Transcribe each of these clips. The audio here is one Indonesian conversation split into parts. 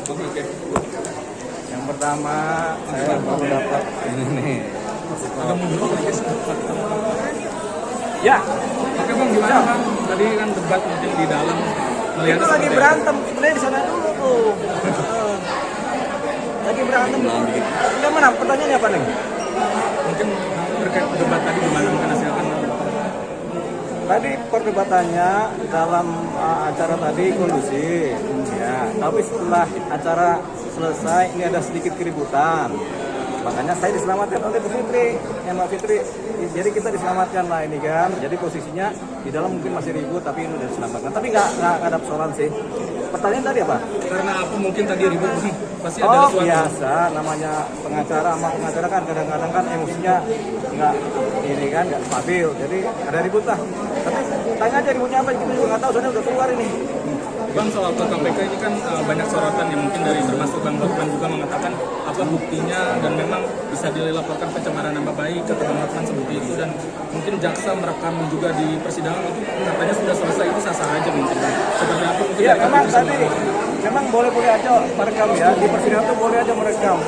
Oke. Yang pertama saya baru dapat ini nih. Agak mundur guys. Ya, Oke bang, gimana bang? Tadi kan debat mungkin di dalam melihat itu lagi berantem, sebenarnya di sana dulu tuh. Lagi berantem. Enggak mana? Pertanyaannya apa nih? Mungkin terkait debat tadi gimana mungkin hasilkan? Tadi perdebatannya dalam acara tadi kondusif, ya. Tapi setelah acara selesai ini ada sedikit keributan. Makanya saya diselamatkan oleh Bu Fitri, ya Mbak Fitri. Jadi kita diselamatkan lah ini kan. Jadi posisinya di dalam mungkin masih ribut, tapi ini udah diselamatkan. Tapi nggak ada persoalan sih. Pertanyaan tadi apa? Karena apa mungkin tadi ribut bang? Pasti ada Oh sesuatu. biasa, namanya pengacara sama pengacara kan kadang-kadang kan emosinya nggak ini kan nggak stabil. Jadi ada ribut lah. Tapi tanya aja ributnya apa? Kita juga nggak tahu. Soalnya udah keluar ini. Bang, soal ke KPK ini kan banyak sorotan yang mungkin dari termasuk Bang Hotman juga mengatakan apa buktinya dan memang bisa dilaporkan pencemaran nama baik ke Bang Hotman seperti itu, dan mungkin jaksa merekam juga di persidangan itu katanya sudah selesai, itu sah-sah aja mungkin. Seperti apa mungkin? Iya, dari memang KPK tadi memang boleh aja merekam ya, di persidangan itu boleh aja merekam.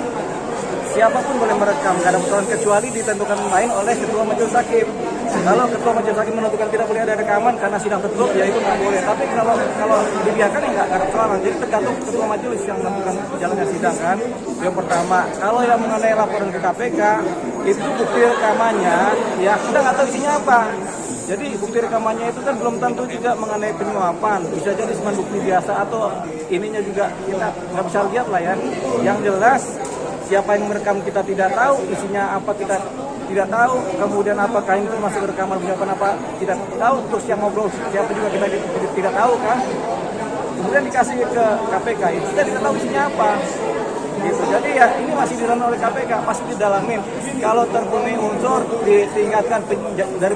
Siapapun boleh merekam, tidak ada persoalan kecuali ditentukan main oleh ketua majelis hakim. Kalau ketua majelis hakim menentukan tidak boleh ada rekaman karena sidang tertutup, ya itu nggak boleh. Tapi kalau dibiarkan ya nggak ada persoalan. Jadi tergantung ketua majelis yang menentukan jalannya sidang kan. Yang pertama, kalau yang mengenai laporan ke KPK itu bukti rekamannya, ya kita nggak tahu isinya apa. Jadi bukti rekamannya itu kan belum tentu juga mengenai penyuapan, bisa jadi cuma bukti biasa atau ininya juga kita nggak bisa lihat lah ya. Yang jelas siapa yang merekam kita tidak tahu, isinya apa kita tidak tahu, kemudian apakah itu masuk rekaman penyuapan apa tidak tahu, terus yang ngobrol siapa juga kita tidak tahu kan. Kemudian dikasih ke KPK itu kita tidak tahu isinya apa. Gitu. Jadi ya ini masih dilakukan oleh KPK, pasti didalamin. Kalau terpenuhi unsur ditingkatkan dari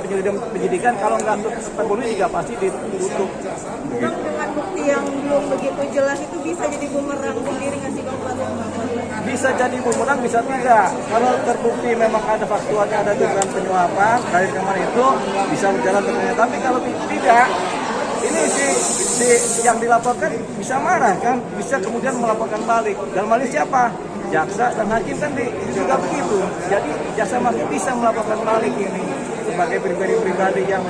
penyidikan, kalau nggak terpenuhi juga pasti ditutup. Bang, dengan bukti yang belum begitu jelas itu bisa jadi bumerang sendiri nggak sih Bang? Bisa jadi bumerang, bisa tidak. Kalau terbukti memang ada faktualnya, ada dugaan penyuapan dari kemarin itu bisa berjalan ternyata. Tapi kalau tidak, ini si yang dilaporkan bisa marah kan, bisa kemudian melaporkan balik. Dalam hal ini siapa? Jaksa dan hakim kan juga begitu. Jadi jaksa masih bisa melaporkan balik ini sebagai pribadi yang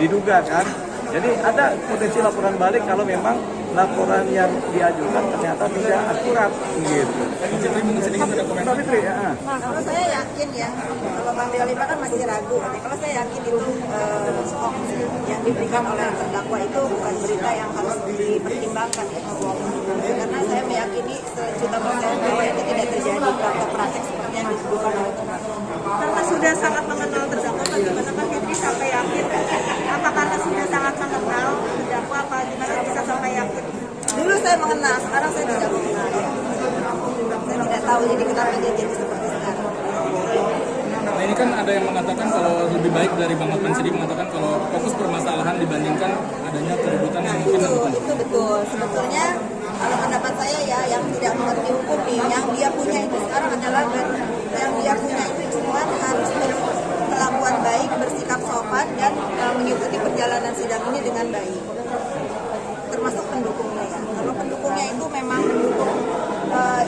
diduga kan. Jadi ada potensi laporan balik kalau memang laporan yang diajukan ternyata tidak akurat gitu. Fitri mungkin sedikit ada komentar. Fitri, ya. Kalau saya yakin ya, kalau Bang Deolima kan masih ragu. Kalau saya yakin itu hoax yang diberikan oleh terdakwa itu bukan berita yang harus dipertimbangkan ya. Karena saya meyakini sejuta persen bahwa itu tidak terjadi praktek seperti yang dituduhkan oleh terdakwa. Karena sudah sangat mengenal terdakwa, bagaimana Bang Fitri sampai yakin? Apa karena sudah sangat mengenal terdakwa, apa gimana bisa sampai yakin? Dulu saya mengenal, sekarang saya tidak mengenal. Saya tidak tahu jadi kenapa dia jadi seperti sekarang. Nah ini kan ada yang mengatakan kalau lebih baik dari Bang Hotman sendiri mengatakan kalau fokus permasalahan dibandingkan adanya keributan yang mungkin dilakukan. Itu betul. Sebetulnya kalau pendapat saya ya, yang tidak mengerti hukum nih, yang dia punya itu sekarang adalah yang dia punya itu cuma harus berkelakuan baik, bersikap sopan dan mengikuti perjalanan sidang ini dengan baik. Termasuk pendukungnya ya. Kalau pendukungnya itu memang mendukung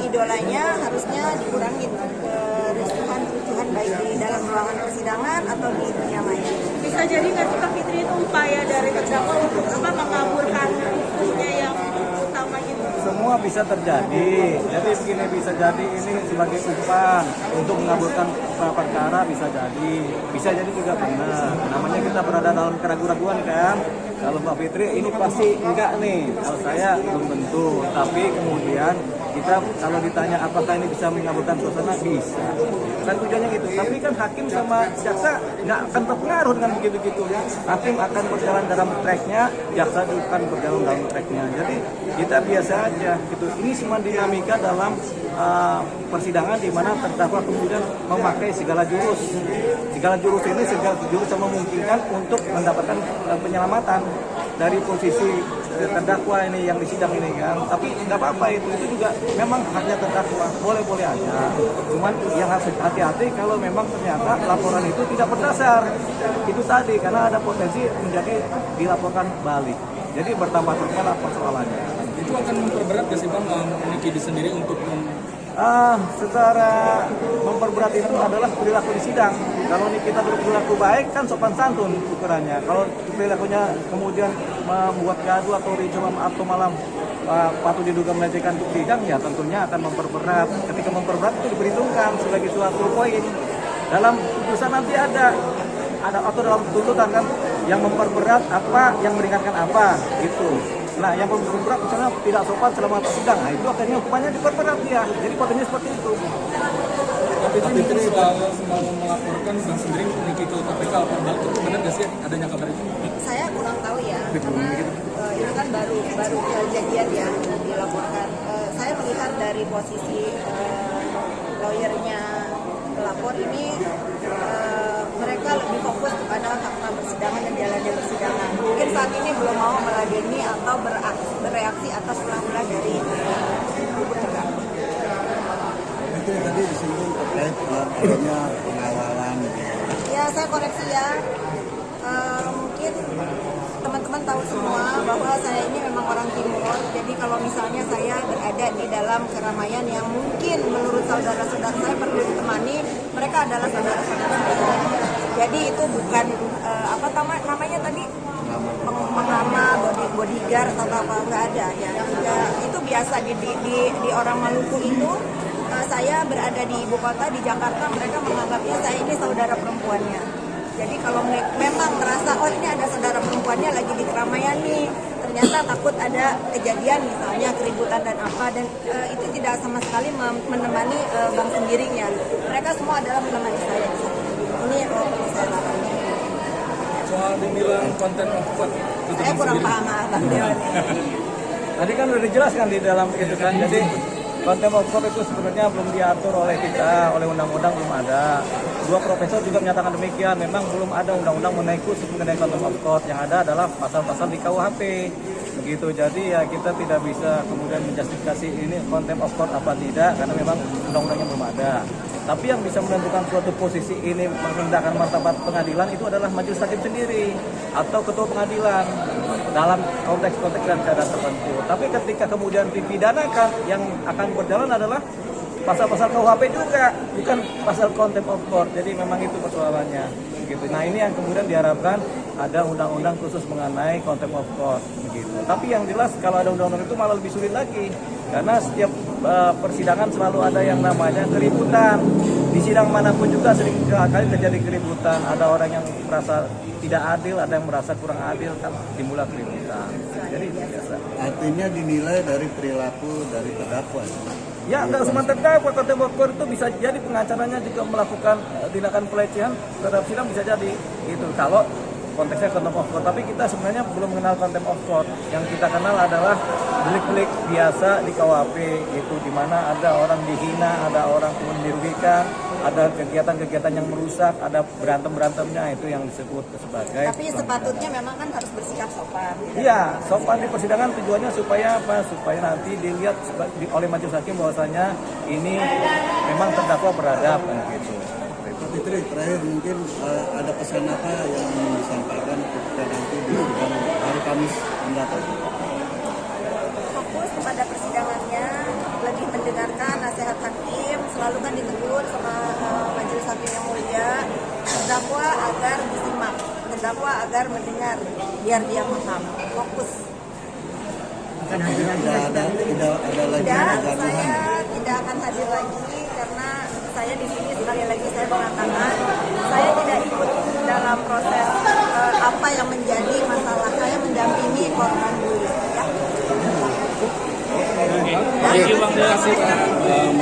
idolanya, harusnya dikurangi kerusuhan baik di dalam ruangan persidangan atau di dunia maya. Bisa jadi nggak sih Kak Fitri itu upaya dari terdakwa untuk mengaburkan hukumnya yang utama itu? Semua bisa terjadi. Jadi begini, bisa jadi ini sebagai umpan untuk mengaburkan perkara, bisa jadi juga benar. Namanya kita berada dalam keraguan-raguan kan. Kalau Mbak Fitri ini pasti enggak nih. Kalau saya belum tentu. Tapi kemudian kita kalau ditanya apakah ini bisa mengaburkan suasana, bisa. Kan tujuannya gitu. Tapi kan hakim sama jaksa nggak akan terpengaruh dengan begitu-begitu. Hakim akan berjalan dalam tracknya, jaksa juga akan berjalan dalam tracknya. Jadi kita biasa aja gitu. Ini semua dinamika dalam persidangan di mana terdakwa kemudian memakai segala jurus ini segala jurus yang memungkinkan untuk mendapatkan penyelamatan dari posisi terdakwa ini yang di sidang ini kan. Tapi nggak apa-apa, itu juga memang haknya terdakwa, boleh-boleh aja. Cuman yang harus hati-hati kalau memang ternyata laporan itu tidak berdasar. Itu tadi karena ada potensi menjadi dilaporkan balik. Jadi bertambah-tambahlah persoalannya. Itu akan memperberat gak sih Bang Niki sendiri untuk secara memperberat itu adalah perilaku di sidang. Kalau ini kita berperilaku baik kan sopan santun ukurannya. Kalau perilakunya kemudian membuat gaduh atau ricuh atau malam patut diduga melecehkan untuk sidang, ya tentunya akan memperberat. Ketika memperberat itu diperhitungkan sebagai suatu poin dalam putusan nanti ada atau dalam tuntutan kan yang memperberat apa, yang meringankan apa gitu. Nah, yang memperberat misalnya tidak sopan selama sidang, nah itu akhirnya hukumannya diperberat dia. Jadi potensinya seperti itu. tapi mungkin mau melaporkan Bang sendiri Niki ke KPK lapor balik, itu benar gak sih adanya kabar itu? Saya kurang tahu ya, karena ini kan baru kejadian ya dilaporkan. Saya melihat dari posisi lawyernya pelapor ini, mereka lebih fokus kepada fakta persidangan dan jalannya persidangan. Mungkin saat ini belum mau meladeni atau bereaksi atas ulah-ulah dari terdakwa. Itu tadi disinggung terkait adanya pengawalan. Ya, saya koreksi ya. Mungkin teman-teman tahu semua bahwa saya ini memang orang Timur. Jadi kalau misalnya saya berada di dalam keramaian yang mungkin menurut saudara-saudara saya perlu ditemani, mereka adalah saudara-saudara saya. Jadi itu bukan namanya tadi mengamal bodyguard atau apa, nggak ada ya. Itu biasa di orang Maluku itu. Saya berada di ibu kota di Jakarta, mereka menganggapnya saya ini saudara perempuannya. Jadi kalau memang merasa oh ini ada saudara perempuannya lagi di keramaian nih, ternyata takut ada kejadian misalnya keributan dan apa, dan itu tidak sama sekali menemani Bang sendirinya. Mereka semua adalah menemani saya. Ini saya lakukan. Soal dibilang konten of court, Saya kurang paham Bang Dewan. Tadi kan udah dijelaskan di dalam itu kan. Jadi konten of court itu sebenarnya belum diatur oleh kita, oleh undang-undang belum ada. Dua profesor juga menyatakan demikian, memang belum ada undang-undang mengenai konten of court. Yang ada adalah pasal-pasal di KUHP. Begitu, jadi ya kita tidak bisa kemudian menjustifikasi ini konten of court apa tidak, karena memang undang-undangnya belum ada. Tapi yang bisa menentukan suatu posisi ini merendahkan martabat pengadilan itu adalah majelis hakim sendiri atau ketua pengadilan dalam konteks-konteks dan keadaan tertentu. Tapi ketika kemudian dipidanakan, yang akan berjalan adalah pasal-pasal KUHP juga, bukan pasal contempt of court. Jadi memang itu persoalannya. Gitu. Nah ini yang kemudian diharapkan ada undang-undang khusus mengenai contempt of court. Begitu. Tapi yang jelas kalau ada undang-undang itu malah lebih sulit lagi. Karena setiap persidangan selalu ada yang namanya keributan. Di sidang manapun juga sering kali terjadi keributan. Ada orang yang merasa tidak adil, ada yang merasa kurang adil, kan dimulai keributan. Jadi itu biasa. Artinya dinilai dari perilaku dari terdakwa. Ya, nggak cuma terdakwa, contempt of court itu bisa jadi pengacaranya juga melakukan tindakan pelecehan terhadap sidang, bisa jadi gitu. Kalau konteksnya contempt of court, tapi kita sebenarnya belum mengenal contempt of court. Yang kita kenal adalah delik-delik biasa di KUHP gitu, di mana ada orang dihina, ada orang kemudian dirugikan, ada kegiatan-kegiatan yang merusak, ada berantem-berantemnya, itu yang disebut sebagai. Tapi sepatutnya memang kan harus bersikap sopan. Iya, sopan di persidangan tujuannya supaya apa? Supaya nanti dilihat oleh majelis hakim bahwasanya ini memang terdakwa beradab kan gitu. Fitri, terakhir mungkin ada pesan apa yang ingin disampaikan ketika nanti di sidang hari Kamis mendatang? Fokus kepada persidangannya, lebih mendengarkan nasihat hakim, selalu kan ditegur sama majelis hakim yang mulia, terdakwa agar disimak, terdakwa agar mendengar, biar dia paham. Fokus. Tidak ada lagi kegaduhan. Saya tidak akan hadir lagi karena saya di sini sekali lagi saya mengatakan saya tidak ikut dalam proses apa yang menjadi masalah. Saya mendampingi korban dulu. Ya. Terima kasih Bang.